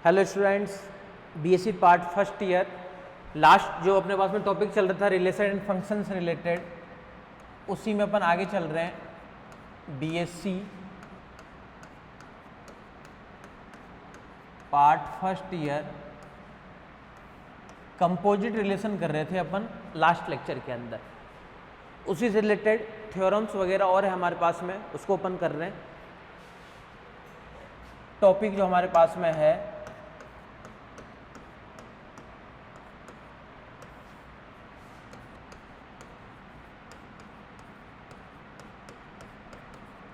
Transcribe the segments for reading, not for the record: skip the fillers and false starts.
Hello students, BSc part first year last जो अपने पास में टॉपिक चल रहा था रिलेशन एंड फंक्शन से रिलेटेड, उसी में अपन आगे चल रहे हैं। BSc part first year composite relation कर रहे थे अपन लास्ट लेक्चर के अंदर। उसी से रिलेटेड थ्योरम्स वगैरह और है हमारे पास में, उसको अपन कर रहे हैं। टॉपिक जो हमारे पास में है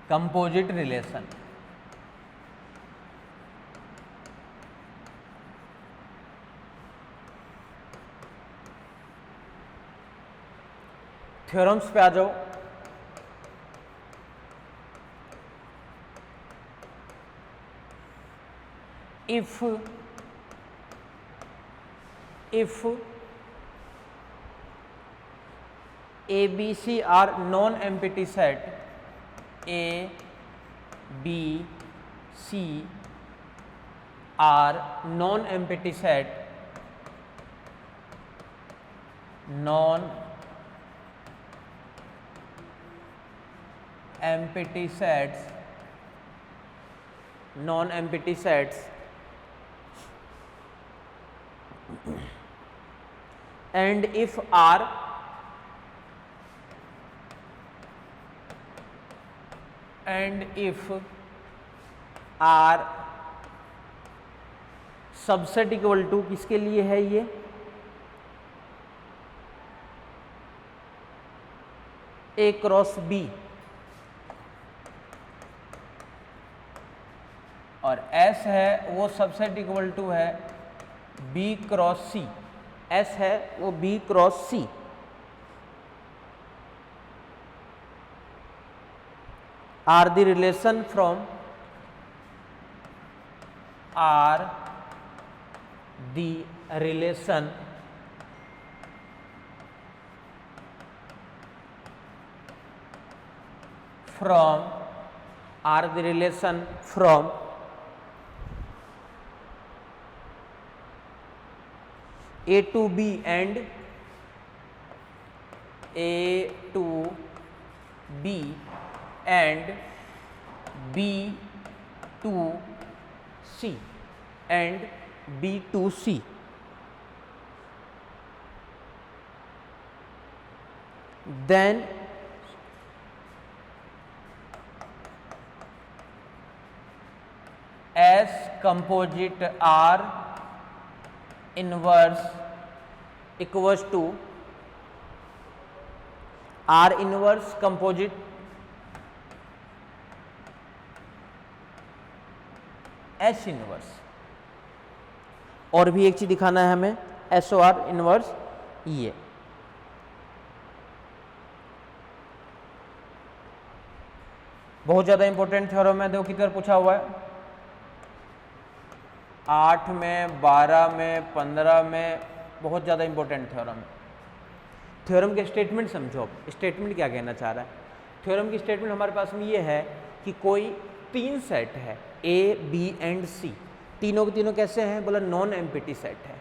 कंपोजिट रिलेशन। थ्योरम्स पे आ जाओ। If A, B, C are non-empty set, A, B, C are non-empty set, non-empty sets, and if R subset equal to किसके लिए है ये, A क्रॉस B, और S है वो सबसेट इक्वल टू है B क्रॉस C। S है वो B cross C। are the relation from R the relation from A to B and A to B and B to C and B to C. Then S composite R inverse equals to R inverse composite S inverse. और भी एक चीज दिखाना है हमें, SOR inverse. ये बहुत ज्यादा इंपॉर्टेंट थ्योरम है। देखो कितनी बार पूछा हुआ है, 8 में, 12 में, 15 में, बहुत ज्यादा इंपॉर्टेंट थ्योरम है। थ्योरम के स्टेटमेंट समझो। स्टेटमेंट क्या कहना चाह रहा है? थ्योरम की स्टेटमेंट हमारे पास में ये है कि कोई तीन सेट है A, B एंड C, तीनों के तीनों कैसे हैं? बोला नॉन एम्प्टी सेट है।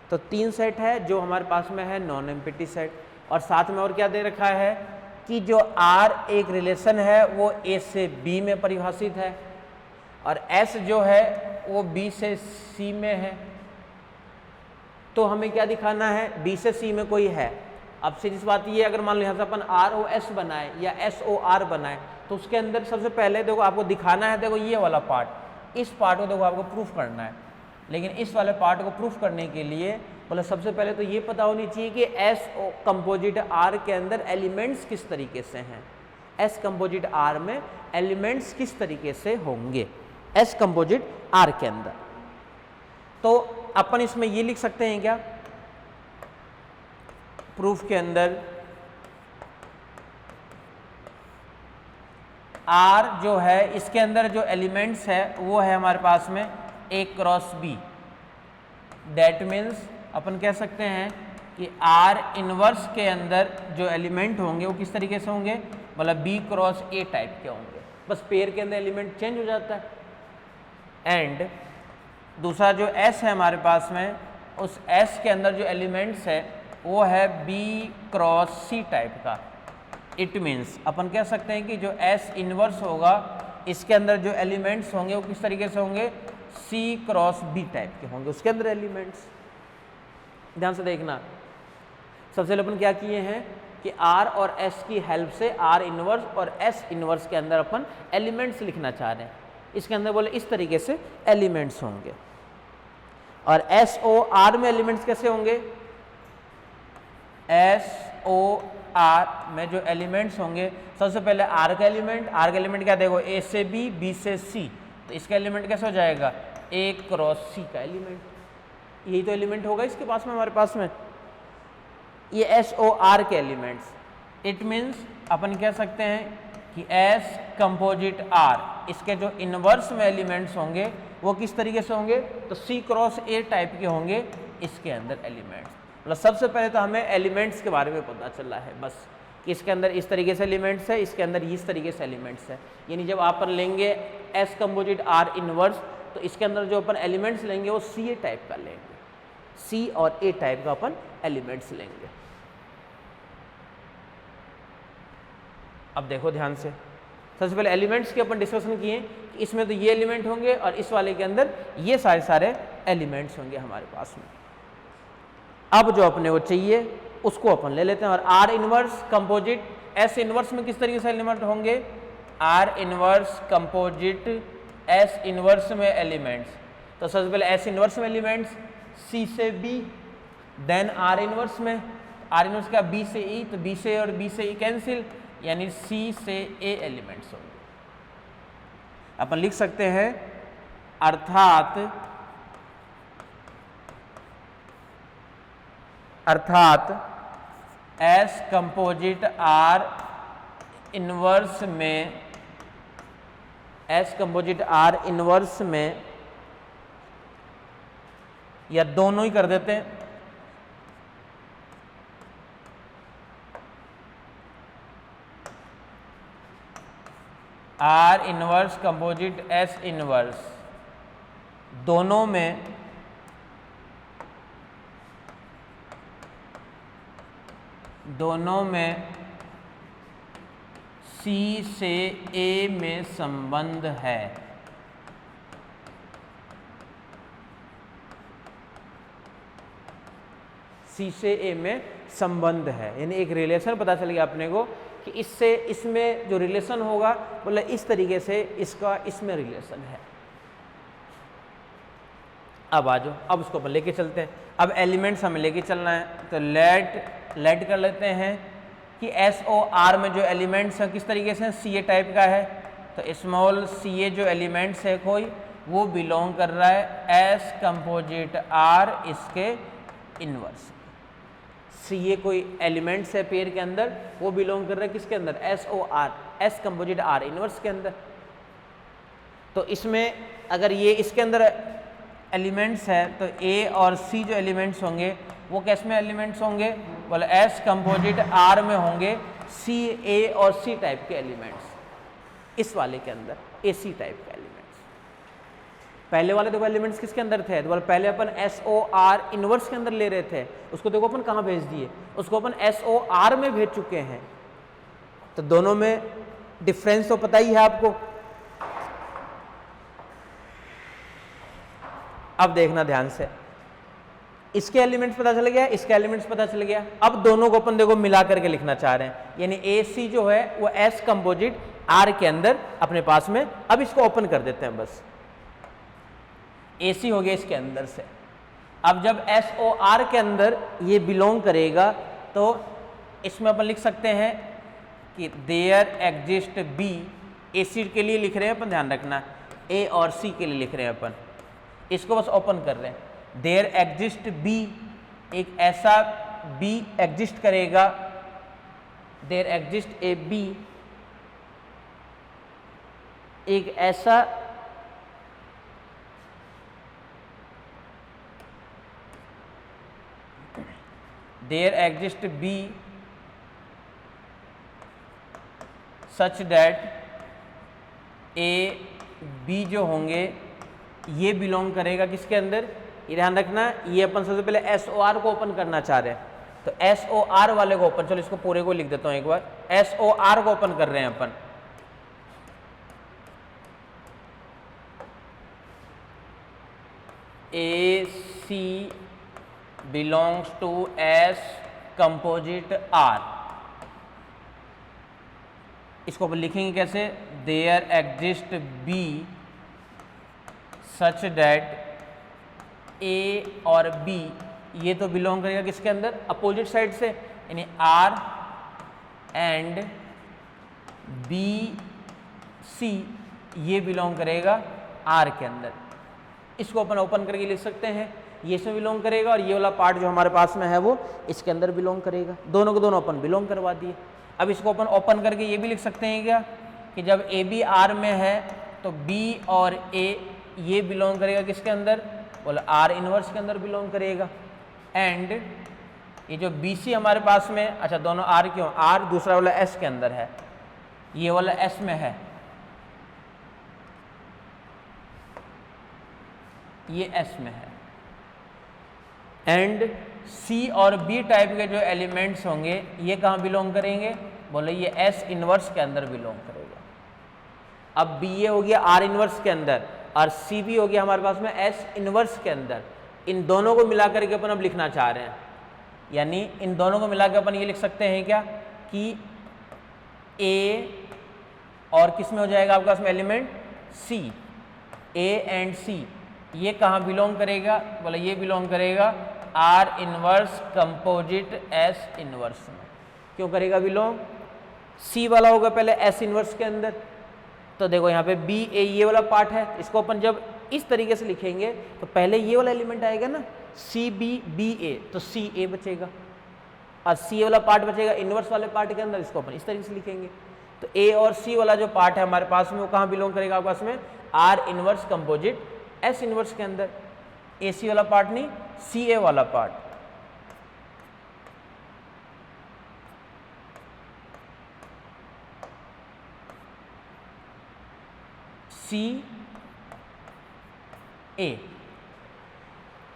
तो तीन सेट है जो हमारे पास में है नॉन एम्प्टी सेट, और साथ में और क्या दे रखा है कि जो R एक रिलेशन है वो A से B में परिभाषित है, और S जो है वो B से C में है। तो हमें क्या दिखाना है? B से C में कोई है। अब सीरीज बात ये, अगर मान लो यहाँ से अपन ROS बनाए या SOR बनाए, तो उसके अंदर सबसे पहले देखो आपको दिखाना है, देखो ये वाला पार्ट, इस पार्ट को देखो आपको प्रूफ करना है। लेकिन इस वाले पार्ट को प्रूफ करने के लिए बोला सबसे पहले तो ये पता होनी चाहिए कि S कंपोजिट R के अंदर एलिमेंट्स किस तरीके से हैं। S कंपोजिट R में एलिमेंट्स किस तरीके से होंगे S कंपोजिट R के अंदर। तो अपन इसमें ये लिख सकते हैं क्या, प्रूफ के अंदर R जो है इसके अंदर जो एलिमेंट्स है वो है हमारे पास में A cross B। That means अपन कह सकते हैं कि R इनवर्स के अंदर जो एलिमेंट होंगे वो किस तरीके से होंगे, मतलब B क्रॉस A टाइप के होंगे। बस पेयर के अंदर एलिमेंट चेंज हो जाता है। एंड दूसरा जो S है हमारे पास में, उस S के अंदर जो एलिमेंट्स है वो है B क्रॉस C टाइप का। इट मीन्स अपन कह सकते हैं कि जो S इनवर्स होगा इसके अंदर जो एलिमेंट्स होंगे वो किस तरीके से होंगे, C क्रॉस B टाइप के होंगे उसके अंदर एलिमेंट्स। ध्यान से देखना, सबसे पहले अपन क्या किए हैं कि R और S की हेल्प से R इनवर्स और S इनवर्स के अंदर अपन एलिमेंट्स लिखना चाह रहे हैं। इसके अंदर बोले इस तरीके से एलिमेंट्स होंगे। और SOR में एलिमेंट्स कैसे होंगे, SOR में जो एलिमेंट्स होंगे, सबसे पहले R का एलिमेंट क्या देखो, A से B से C, तो इसका एलिमेंट कैसे हो जाएगा, A क्रॉस C का एलिमेंट। यही तो एलिमेंट होगा इसके पास में, हमारे पास में ये SOR के एलिमेंट्स। इट मीन्स अपन कह सकते हैं कि S कंपोजिट R, इसके जो इनवर्स में एलिमेंट्स होंगे वो किस तरीके से होंगे, तो C क्रॉस A टाइप के होंगे इसके अंदर एलिमेंट्स। मतलब सबसे पहले तो हमें एलिमेंट्स के बारे में पता चला है बस, कि इसके अंदर इस तरीके से एलिमेंट्स है, इसके अंदर इस तरीके से एलिमेंट्स है। यानी जब आप लेंगे S कंपोजिट R इनवर्स, तो इसके अंदर जो अपन एलिमेंट्स लेंगे वो CA टाइप का लेंगे, C और A टाइप का अपन एलिमेंट्स लेंगे। अब देखो ध्यान से, सबसे पहले एलिमेंट्स के अपन डिस्कशन किए कि इसमें तो ये एलिमेंट होंगे और इस वाले के अंदर ये सारे एलिमेंट्स होंगे हमारे पास में। अब जो अपने को चाहिए उसको अपन ले लेते हैं। और R inverse composite S inverse में किस तरीके से एलिमेंट होंगे, R inverse composite S inverse में एलिमेंट्स। तो सबसे पहले S इनवर्स में एलिमेंट्स C से B, देन R इनवर्स में, R इनवर्स का B से E, तो B से और B से E कैंसिल, यानी C से A एलिमेंट्स होंगे। अपन लिख सकते हैं अर्थात S कंपोजिट R इनवर्स में, S कंपोजिट R इनवर्स में, या दोनों ही कर देते हैं, R inverse composite S inverse, दोनों में C से A में संबंध है। C से A में संबंध है, यानी एक रिलेशन पता चल गया अपने को कि इससे इसमें जो रिलेशन होगा बोले इस तरीके से इसका इसमें रिलेशन है। अब आ जाओ, अब उसको अपन लेके चलते हैं। अब एलिमेंट्स हमें लेके चलना है, तो लेट कर लेते हैं कि SOR में जो एलिमेंट्स है किस तरीके से CA टाइप का है। तो स्मॉल CA जो एलिमेंट्स है कोई, वो बिलोंग कर रहा है S कंपोजिट R इसके इनवर्स। CA कोई एलिमेंट्स है पेयर के अंदर, वो बिलोंग कर रहा है किसके अंदर, SOR S composite R inverse के अंदर। तो इसमें अगर ये इसके अंदर एलिमेंट्स है तो A और C जो एलिमेंट्स होंगे वो किस में एलिमेंट्स होंगे, बोले S कंपोजिट R में होंगे C A और C टाइप के एलिमेंट्स। इस वाले के अंदर AC टाइप के एलिमेंट्स। पहले वाले देखो एलिमेंट्स किसके अंदर थे, तो बोले पहले अपन SOR इनवर्स के अंदर ले रहे थे, उसको देखो अपन कहाँ भेज दिए, उसको अपन SOR में भेज चुके हैं। तो दोनों में डिफरेंस तो पता ही है आपको। अब देखना ध्यान से, इसके एलिमेंट्स पता चल गया, इसके एलिमेंट्स पता चल गया। अब दोनों को अपन देखो मिला करके लिखना चाह रहे हैं, यानी AC जो है वो S कंपोजिट R के अंदर अपने पास में। अब इसको ओपन कर देते हैं, बस AC हो गया इसके अंदर से। अब जब SOR के अंदर ये बिलोंग करेगा तो इसमें अपन लिख सकते हैं कि देयर एग्जिस्ट B, AC के लिए लिख रहे हैं अपन, ध्यान रखना A और C के लिए लिख रहे हैं अपन, इसको बस ओपन कर रहे हैं। देयर एग्जिस्ट B, एक ऐसा B एग्जिस्ट करेगा, देयर एग्जिस्ट ए B, एक ऐसा there exist B such that A B जो होंगे ये बिलोंग करेगा किसके अंदर, ये ध्यान रखना, ये अपन सबसे पहले SOR को ओपन करना चाह रहे हैं, तो SOR वाले को ओपन, चलो इसको पूरे को लिख देता हूँ एक बार, SOR को ओपन कर रहे हैं अपन, AC belongs to S composite R, इसको अपन लिखेंगे कैसे, there exist B such that A और B ये तो बिलोंग करेगा किसके अंदर, अपोजिट साइड से, यानी R एंड BC ये बिलोंग करेगा R के अंदर, इसको अपन ओपन करके लिख सकते हैं, ये इसमें बिलोंग करेगा और ये वाला पार्ट जो हमारे पास में है वो इसके अंदर बिलोंग करेगा, दोनों को दोनों अपन बिलोंग करवा दिए। अब इसको अपन ओपन करके ये भी लिख सकते हैं क्या कि जब AB R में है तो B और A ये बिलोंग करेगा किसके अंदर, बोला R इनवर्स के अंदर बिलोंग करेगा, एंड ये जो BC हमारे पास में, अच्छा दोनों R क्यों, R दूसरा वाला S के अंदर है, ये वाला S में है, ये S में है, एंड C और B टाइप के जो एलिमेंट्स होंगे ये कहाँ बिलोंग करेंगे, बोले ये S इनवर्स के अंदर बिलोंग करेगा। अब B ये हो गया R इनवर्स के अंदर और C भी हो गया हमारे पास में S इनवर्स के अंदर, इन दोनों को मिला करके अपन अब लिखना चाह रहे हैं, यानी इन दोनों को मिला के अपन ये लिख सकते हैं क्या कि A और किस में हो जाएगा आपके पास में element C, A and C ये कहाँ बिलोंग करेगा, बोले ये बिलोंग करेगा R inverse composite S inverse में, क्यों करेगा बिलोंग, C वाला होगा पहले S इनवर्स के अंदर, तो देखो यहाँ पे B A ये वाला पार्ट है, इसको अपन जब इस तरीके से लिखेंगे तो पहले ये वाला एलिमेंट आएगा ना C B B A, तो C A बचेगा और C वाला पार्ट बचेगा इनवर्स वाले पार्ट के अंदर, इसको अपन इस तरीके से लिखेंगे, तो A और C वाला जो पार्ट है हमारे पास में वो कहाँ बिलोंग करेगा आपके पास में, R inverse composite S inverse के अंदर, AC वाला पार्ट नहीं CA वाला पार्ट, CA।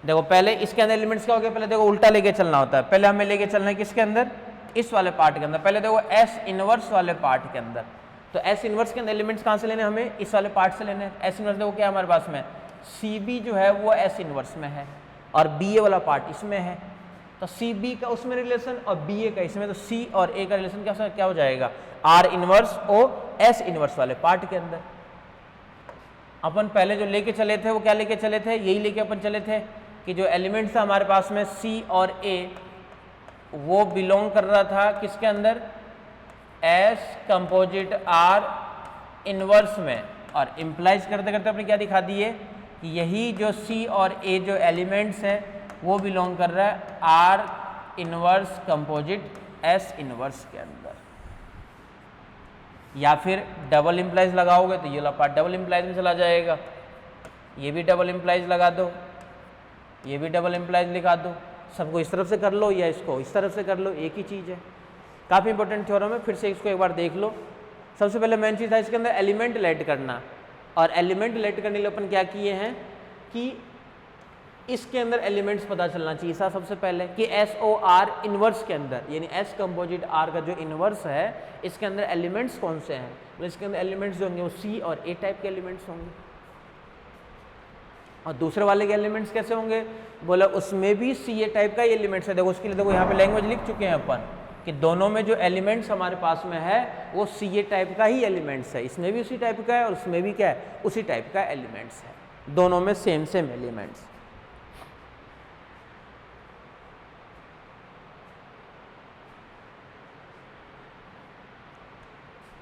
देखो पहले इसके अंदर एलिमेंट्स क्या हो गया, पहले देखो उल्टा लेके चलना होता है, पहले हमें लेके चलना है किसके अंदर, इस वाले पार्ट के अंदर, पहले देखो S इनवर्स वाले पार्ट के अंदर, तो S इनवर्स के अंदर एलिमेंट्स कहाँ से लेने, हमें इस वाले पार्ट से लेने हैं। S इनवर्स देखो क्या है हमारे पास में, CB जो है वो S इनवर्स में है और BA वाला पार्ट इसमें है, तो CB का उसमें रिलेशन और BA का इसमें, तो C और A का रिलेशन क्या हो जाएगा, R इनवर्स और S इनवर्स वाले पार्ट के अंदर। अपन पहले जो लेके चले थे वो क्या लेके चले थे, यही लेके अपन चले थे कि जो एलिमेंट्स था हमारे पास में C और A वो बिलोंग कर रहा था किसके अंदर, S कंपोजिट R इनवर्स में, और इम्प्लाइज करते करते अपने क्या दिखा दिए कि यही जो C और A जो एलिमेंट्स हैं वो बिलोंग कर रहा है R inverse composite S inverse के अंदर। या फिर डबल इम्प्लाइज लगाओगे तो ये वाला पार्ट डबल इम्प्लाइज में चला जाएगा, ये भी डबल इम्प्लाइज लगा दो, ये भी डबल इम्प्लाइज लिखा दो, सबको इस तरफ से कर लो या इसको इस तरफ से कर लो, एक ही चीज़ है। काफ़ी इंपॉर्टेंट थ्योरम है, फिर से इसको एक बार देख लो। सबसे पहले मेन चीज़ था इसके अंदर एलिमेंट लेट करना, और एलिमेंट लेट करने के लिए अपन क्या किए हैं कि इसके अंदर एलिमेंट्स पता चलना चाहिए था सबसे पहले कि SOR इनवर्स के अंदर, यानी S कंपोजिट R का जो इनवर्स है इसके अंदर एलिमेंट्स कौन से हैं, तो इसके अंदर एलिमेंट्स जो होंगे वो C और A टाइप के एलिमेंट्स होंगे। और दूसरे वाले के एलिमेंट्स कैसे होंगे, बोला उसमें भी CA टाइप का ही एलिमेंट्स है। देखो उसके लिए देखो यहाँ पे लैंग्वेज लिख चुके हैं अपन कि दोनों में जो एलिमेंट्स हमारे पास में है वो CA टाइप का ही एलिमेंट्स है, इसमें भी उसी टाइप का है और उसमें भी क्या है उसी टाइप का एलिमेंट्स है, दोनों में सेम एलिमेंट्स।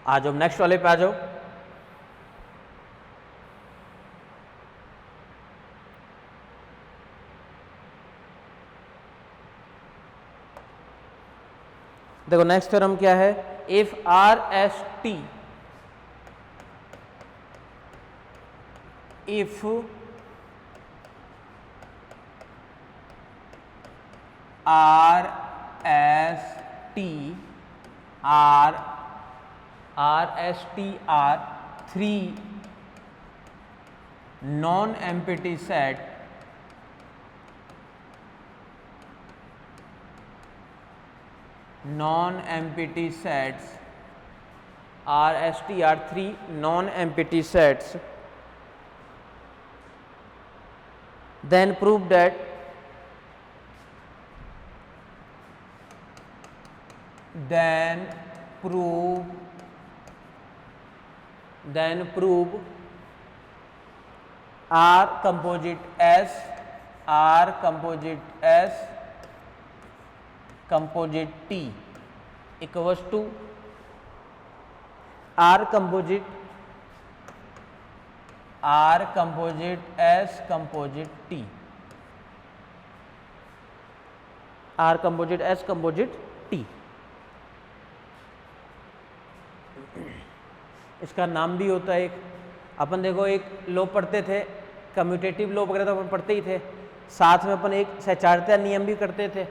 आ जाओ नेक्स्ट वाले पे आ जाओ। देखो नेक्स्ट थ्योरम क्या है, if RST if RST are 3 non empty set non-empty sets are STR3 non-empty sets, then prove R composite S composite T equals to R composite S composite T, R composite S composite T। इसका नाम भी होता है एक, अपन देखो एक law पढ़ते थे, कम्यूटेटिव लॉ वगैरह तो अपन पढ़ते ही थे, साथ में अपन एक सहचारिता नियम भी करते थे,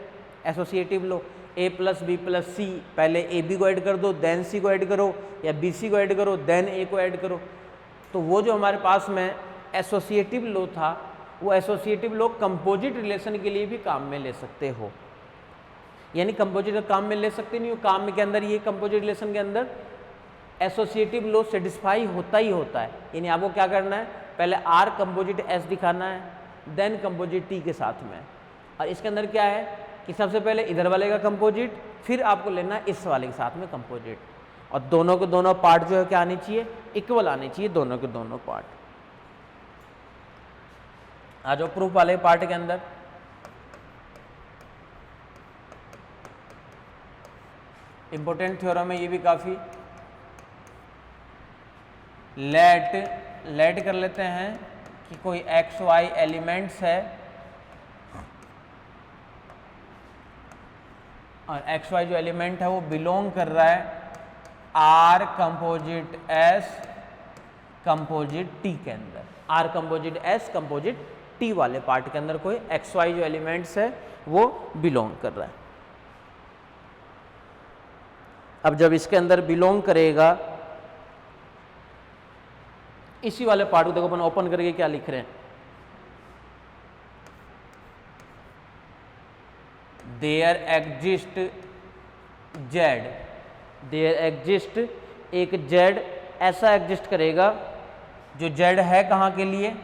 associative law, a plus B plus C, पहले ए बी को ऐड कर दो देन सी को ऐड करो, या बी सी को ऐड करो देन ए को ऐड करो। तो वो जो हमारे पास में एसोसिएटिव लॉ था, वो एसोसिएटिव लॉ कंपोजिट रिलेशन के लिए भी काम में ले सकते हो, यानी कंपोजिट काम में ले सकते नहीं हो, काम के अंदर ये कंपोजिट रिलेशन के अंदर एसोसिएटिव लॉ सेटिस्फाई होता ही होता है। यानी आपको क्या करना है, पहले आर कंपोजिट एस दिखाना है, देन कंपोजिट टी के साथ में। और इसके अंदर क्या है कि सबसे पहले इधर वाले का कंपोजिट, फिर आपको लेना है इस वाले के साथ में कंपोजिट, और दोनों के दोनों पार्ट जो है क्या आने चाहिए, इक्वल आने चाहिए, दोनों के दोनों पार्ट। आ जाओ प्रूफ वाले पार्ट के अंदर। इंपॉर्टेंट थ्योरम है ये भी काफी। लेट कर लेते हैं कि कोई एक्स वाई एलिमेंट्स है और एक्स वाई जो एलिमेंट है वो बिलोंग कर रहा है R composite S composite T के अंदर, R composite S composite T वाले पार्ट के अंदर कोई एक्स वाई जो एलिमेंट्स है वो बिलोंग कर रहा है। अब जब इसके अंदर बिलोंग करेगा, इसी वाले पार्ट को देखो अपन ओपन करके क्या लिख रहे हैं, देयर एग्जिस्ट एक जेड ऐसा एग्जिस्ट करेगा जो जेड है कहाँ के लिए,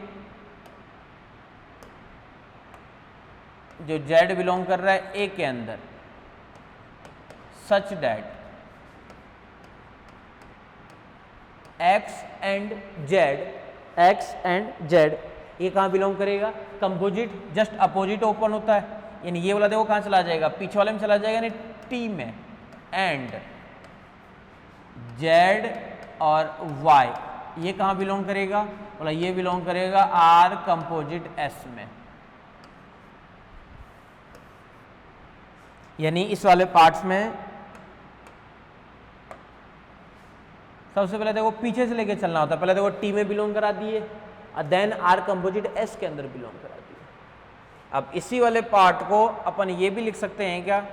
जो जेड बिलोंग कर रहा है ए के अंदर, such that x and Z ये कहाँ बिलोंग करेगा, कंपोजिट जस्ट अपोजिट ओपन होता है, यानी ये वाला देखो कहाँ चला जाएगा, पीछे वाले में चला जाएगा, यानी टी में, एंड जेड और वाई ये कहाँ बिलोंग करेगा, बोला ये बिलोंग करेगा आर कंपोजिट एस में। यानी इस वाले पार्ट्स में सबसे पहले देखो पीछे से लेके चलना होता है, पहले देखो टी में बिलोंग करा दिए और देन आर कंपोजिट एस के अंदर बिलोंग करा दिए। अब इसी वाले पार्ट को अपन ये भी लिख सकते हैं क्या,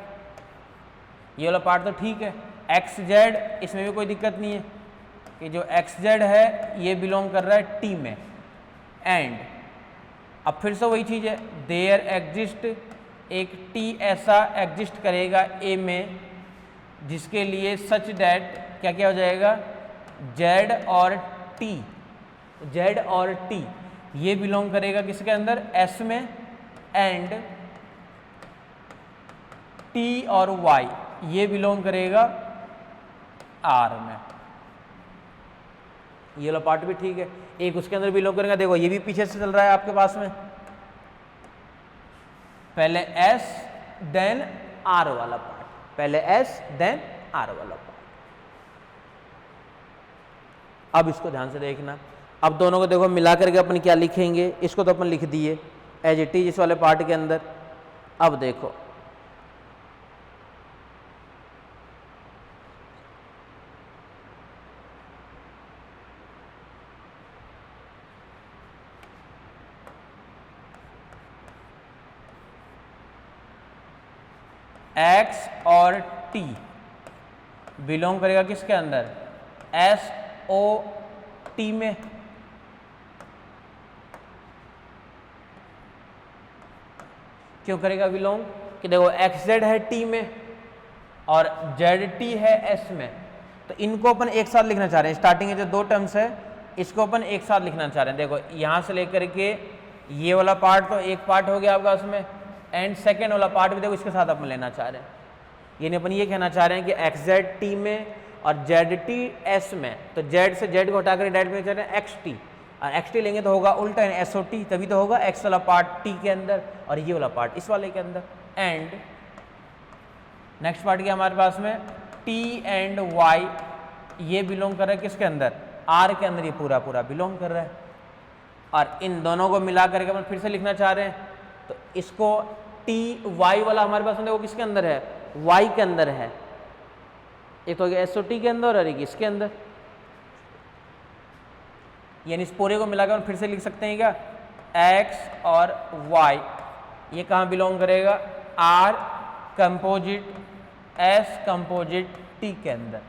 ये वाला पार्ट तो ठीक है, एक्स जेड, इसमें भी कोई दिक्कत नहीं है कि जो एक्स जेड है ये बिलोंग कर रहा है टी में, एंड अब फिर से वही चीज़ है, देयर एग्जिस्ट एक टी ऐसा एग्जिस्ट करेगा ए में जिसके लिए सच डैट क्या क्या हो जाएगा, जेड और टी ये बिलोंग करेगा किसके अंदर, एस में, एंड टी और वाई ये बिलोंग करेगा आर में। ये वाला पार्ट भी ठीक है, एक उसके अंदर बिलोंग करेगा, देखो ये भी पीछे से चल रहा है आपके पास में, पहले एस देन आर वाला पार्ट, पहले एस देन आर वाला पार्ट। अब इसको ध्यान से देखना, अब दोनों को देखो मिला करके अपन क्या लिखेंगे, इसको तो अपन लिख दिए एज इट इज इस वाले पार्ट के अंदर। अब देखो एक्स और टी बिलोंग करेगा किसके अंदर, एस ओ टी में, क्यों करेगा बिलोंग? कि देखो एक्स जेड है टी में और जेड टी है एस में, तो इनको अपन एक साथ लिखना चाह रहे हैं। स्टार्टिंग में जो दो टर्म्स है इसको अपन एक साथ लिखना चाह रहे हैं। देखो यहाँ से लेकर के ये वाला पार्ट तो एक पार्ट हो गया आपका उसमें, एंड सेकेंड वाला पार्ट भी देखो इसके साथ अपन लेना चाह रहे हैं। यानी अपन ये कहना चाह रहे हैं कि एक्स जेड टी में और जेड टी एस में, तो जेड से जेड को हटाकर डायरेक्ट में चाह रहे हैं एक्स टी, और एक्स टी लेंगे तो होगा उल्टा एस ओ टी, तभी तो होगा एक्स वाला पार्ट टी के अंदर और ये वाला पार्ट इस वाले के अंदर। एंड नेक्स्ट पार्ट क्या हमारे पास में, टी एंड वाई ये बिलोंग कर रहा है किसके अंदर, आर के अंदर, ये पूरा पूरा बिलोंग कर रहा है। और इन दोनों को मिला करके अपन फिर से लिखना चाह रहे हैं, तो इसको टी वाई वाला हमारे पास वो किसके अंदर है, वाई के अंदर है। एक तो एस ओ टी के अंदर और एक इसके अंदर, यानी इस पूरे को मिलाकर फिर से लिख सकते हैं क्या, एक्स और वाई ये कहाँ बिलोंग करेगा, R composite S composite T के अंदर।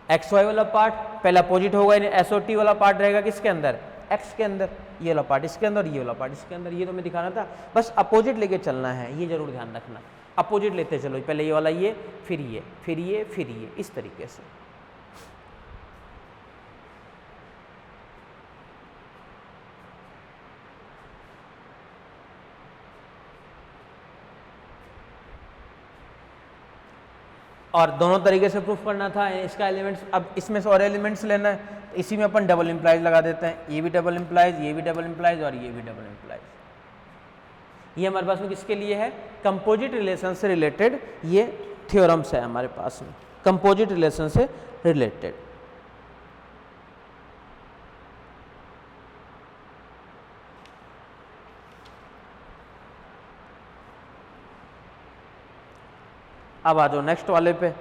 एक्स वाई वाला पार्ट पहला अपोजिट होगा, यानी एस ओ टी वाला पार्ट रहेगा किसके अंदर, एक्स के अंदर, ये वाला पार्ट इसके अंदर, ये वाला पार्ट इसके अंदर। ये तो मैं दिखाना था, बस अपोजिट लेके चलना है, ये जरूर ध्यान रखना। अपोजिट लेते चलो, पहले ये वाला ये, फिर ये, फिर ये, फिर ये, इस तरीके से। और दोनों तरीके से प्रूफ करना था इसका एलिमेंट्स। अब इसमें से और एलिमेंट्स लेना है, तो इसी में अपन डबल इंप्लाइज लगा देते हैं, ये भी डबल इंप्लाइज, ये भी डबल इंप्लाइज और ये भी डबल इंप्लाइज। ये हमारे पास में किसके लिए है, कंपोजिट रिलेशन से रिलेटेड ये थ्योरम्स है हमारे पास में, कंपोजिट रिलेशन से रिलेटेड। अब आ जाओ नेक्स्ट वाले पे।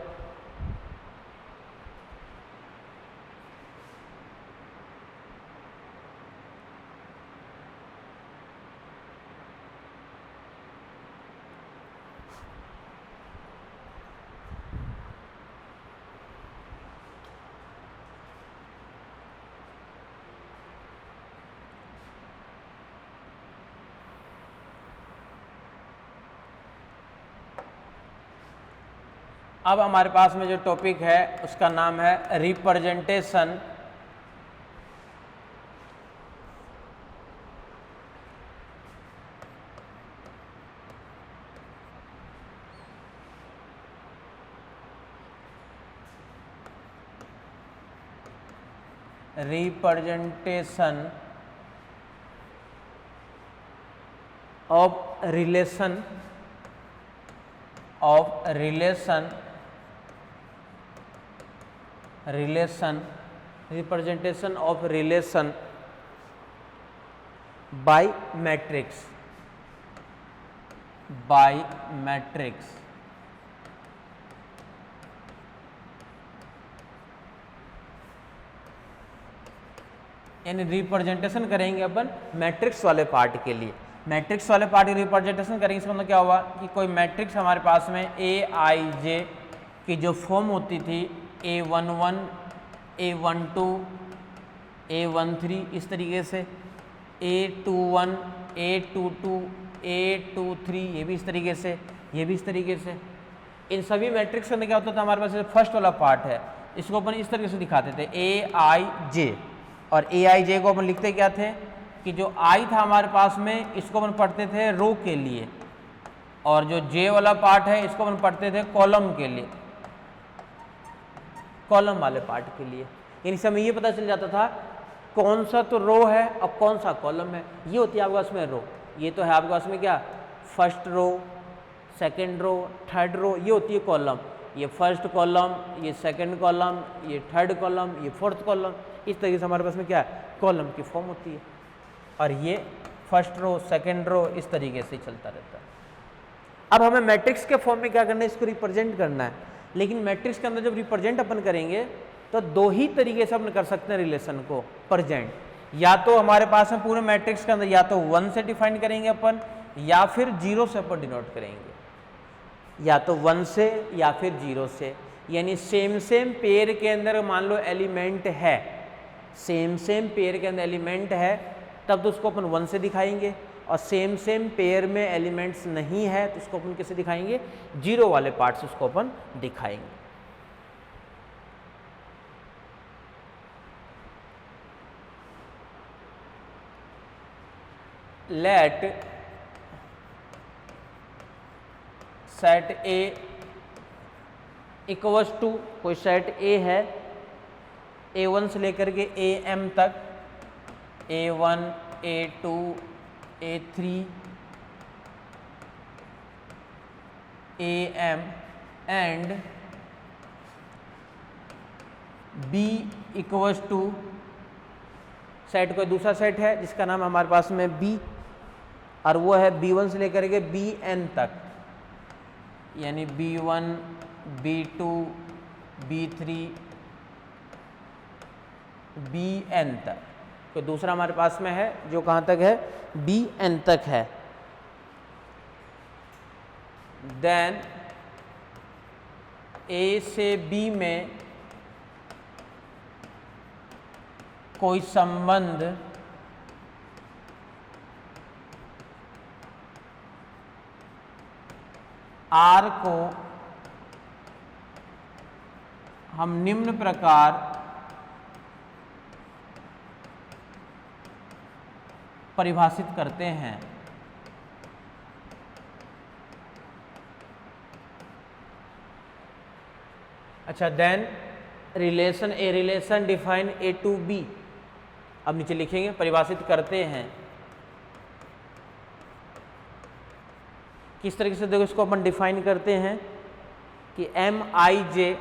अब हमारे पास में जो टॉपिक है उसका नाम है representation of relation representation of relation bye matrix यानी रिप्रेजेंटेशन करेंगे अपन मैट्रिक्स वाले पार्ट के लिए। मैट्रिक्स वाले पार्ट की रिप्रेजेंटेशन करेंगे, इसका मतलब क्या हुआ कि कोई मैट्रिक्स हमारे पास में A_I_J की जो फॉर्म होती थी A11, A12, A13 इस तरीके से, A21, A22, A23 ये भी इस तरीके से, ये भी इस तरीके से। इन सभी मैट्रिक्स के अंदर क्या होता था, हमारे पास फर्स्ट वाला पार्ट है इसको अपन इस तरीके से दिखाते थे A_I_J, और A_I_J को अपन लिखते क्या थे कि जो I था हमारे पास में इसको अपन पढ़ते थे रो के लिए, और जो J वाला पार्ट है इसको अपन पढ़ते थे कॉलम के लिए, कॉलम वाले पार्ट के लिए। यानी समय ये पता चल जाता था कौन सा तो रो है और कौन सा कॉलम है। ये होती है आपके पास में रो, ये तो है आपके पास में क्या, first row, second row, third row, ये होती है कॉलम। ये फर्स्ट कॉलम, ये सेकंड कॉलम, ये थर्ड कॉलम, ये फोर्थ कॉलम, इस तरीके से हमारे पास में क्या है, कॉलम की फॉर्म होती है। और ये फर्स्ट रो, सेकंड रो, इस तरीके से चलता रहता है। अब हमें मैट्रिक्स के फॉर्म में क्या करना है, इसको रिप्रेजेंट करना है। लेकिन मैट्रिक्स के अंदर जब रिप्रेजेंट अपन करेंगे तो दो ही तरीके से अपन कर सकते हैं रिलेशन को प्रेजेंट। या तो हमारे पास में पूरे मैट्रिक्स के अंदर या तो 1 से डिफाइन करेंगे अपन, या फिर 0 से अपन डिनोट करेंगे, या तो 1 से या फिर 0 से। यानी सेम पेयर के अंदर मान लो एलिमेंट है, सेम पेयर के अंदर एलिमेंट है, तब तो उसको अपन 1 से दिखाएंगे, और सेम सेम पेयर में एलिमेंट्स नहीं है तो उसको अपन कैसे दिखाएंगे, जीरो वाले पार्ट से उसको अपन दिखाएंगे। Let set A equals to, कोई सेट ए है A1 से लेकर के AM तक, A1 A2 A3 AM and B equals to, set कोई दूसरा सेट है जिसका नाम हमारे पास में B, और वो है B1 से लेकर के Bn तक, यानी B1 B2 B3 Bn तक। तो दूसरा हमारे पास में है जो कहाँ तक है, Bn तक है। देन A से B में कोई संबंध R को हम निम्न प्रकार परिभाषित करते हैं। अच्छा, then relation a relation define A to B, अब नीचे लिखेंगे परिभाषित करते हैं। किस तरीके से देखो इसको अपन डिफाइन करते हैं कि एम आई जे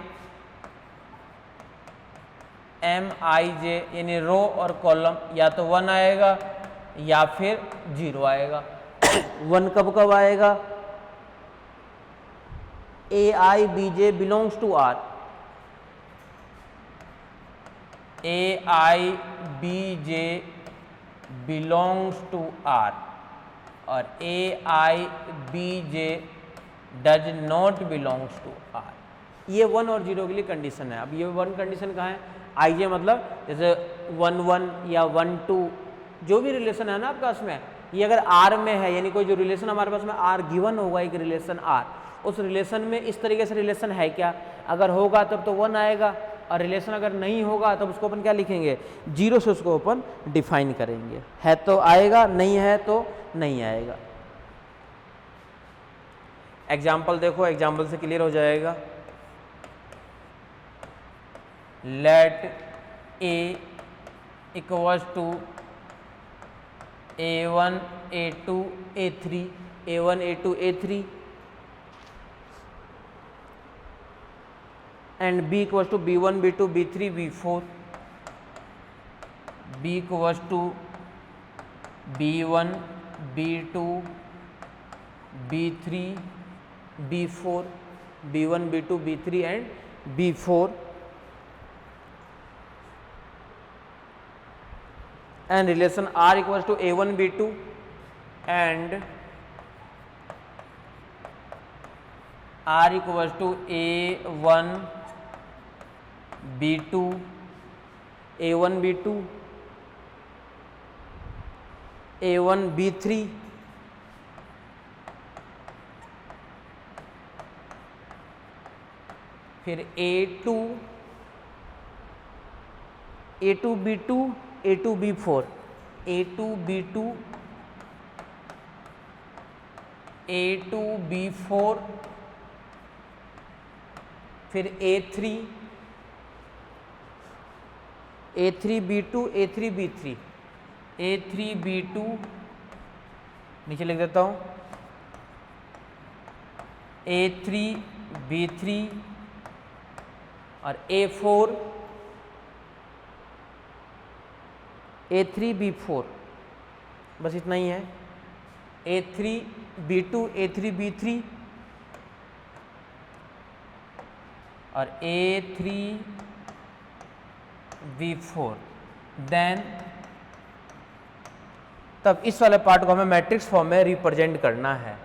यानी रो और कॉलम या तो 1 आएगा या फिर 0 आएगा। 1 कब कब आएगा, A I B J belongs to R, A I B J belongs to R, और A I B J does not belongs to R. ये 1 और 0 के लिए कंडीशन है। अब ये 1 कंडीशन कहाँ है, आई जे मतलब जैसे 1 1 या 1 2 जो भी रिलेशन है ना आपके पास में, ये अगर आर में है, यानी कोई जो रिलेशन हमारे पास में आर गिवन होगा, एक रिलेशन आर, उस रिलेशन में इस तरीके से रिलेशन है क्या, अगर होगा तब तो 1 आएगा, और रिलेशन अगर नहीं होगा तब उसको अपन क्या लिखेंगे, 0 से उसको अपन डिफाइन करेंगे। है तो आएगा, नहीं है तो नहीं आएगा। एग्जाम्पल देखो, एग्जाम्पल से क्लियर हो जाएगा। Let A equals to A1 A2 A3, A1 A2 A3 and B equals to B1 B2 B3 B4, B equals to B1 B2 B3 B4, B1 B2 B3 and B4, and relation R equals to A1 B2 and R equals to A1 B2 A1 B2 A1 B3 फिर A2 B2 A2 B4 A2 B2 A2 B4 फिर A3 B2 A3 B3 A3 B2 नीचे लिख देता हूँ, A3 B3 और A4 A3 B4, बस इतना ही है। A3 B2 A3 B3 और A3 B4, देन तब इस वाले पार्ट को हमें मैट्रिक्स फॉर्म में रिप्रेजेंट करना है।